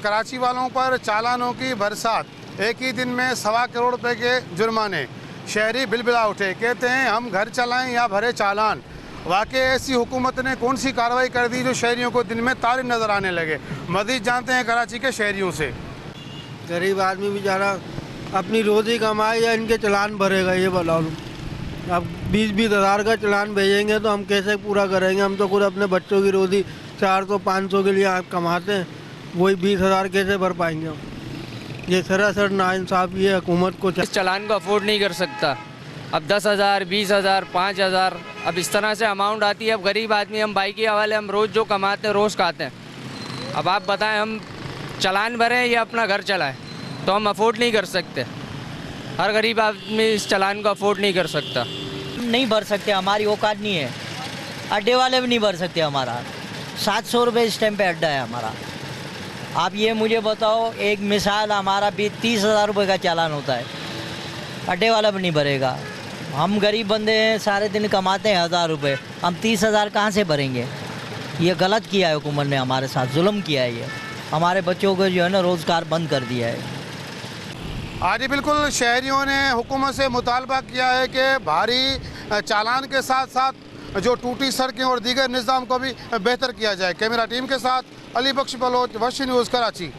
कराची वालों पर चालानों की बरसात। एक ही दिन में 1.25 करोड़ रुपए के जुर्माने। शहरी बिलबिला उठे, कहते हैं हम घर चलाएं या भरे चालान। वाकई ऐसी हुकूमत ने कौन सी कार्रवाई कर दी जो शहरियों को दिन में तारे नजर आने लगे। मजीद जानते हैं कराची के शहरियों से। गरीब आदमी बेचारा अपनी रोजी कमाए या इनके चालान भरेगा, ये बताओ। अब 20-20 हज़ार का चालान भेजेंगे तो हम कैसे पूरा करेंगे? हम तो खुद अपने बच्चों की रोजी 400-500 के लिए आप कमाते हैं, वही 20 हज़ार कैसे भर पाएंगे हम? ये सरासर नाइंसाफ़ी है हुकूमत को। इस चालान को अफोर्ड नहीं कर सकता। अब 10,000, 20,000, 5,000 अब इस तरह से अमाउंट आती है। अब गरीब आदमी, हम भाई के हवाले, हम रोज़ जो कमाते हैं रोज़ खाते हैं। अब आप बताएं, हम चालान भरें या अपना घर चलाएं, तो हम अफोर्ड नहीं कर सकते। हर गरीब आदमी इस चालान को अफोर्ड नहीं कर सकता। नहीं भर सकते, हमारी औकात नहीं है। अड्डे वाले भी नहीं भर सकते। हमारा 700 रुपये इस टाइम पे अड्डा है हमारा। आप ये मुझे बताओ, एक मिसाल, हमारा भी 30,000 रुपये का चालान होता है, अड्डे वाला भी नहीं भरेगा। हम गरीब बंदे हैं, सारे दिन कमाते हैं 1,000 रुपये, हम 30,000 कहाँ से भरेंगे? ये गलत किया है हुकूमत ने, हमारे साथ जुल्म किया है। ये हमारे बच्चों को जो है ना रोज़गार बंद कर दिया है। आज बिल्कुल शहरियों ने हुकूमत से मुतालबा किया है कि भारी चालान के साथ साथ जो टूटी सड़कें और दीगर निज़ाम को भी बेहतर किया जाए। कैमरा टीम के साथ अली बख्श बलोच, वशी न्यूज़, कराची।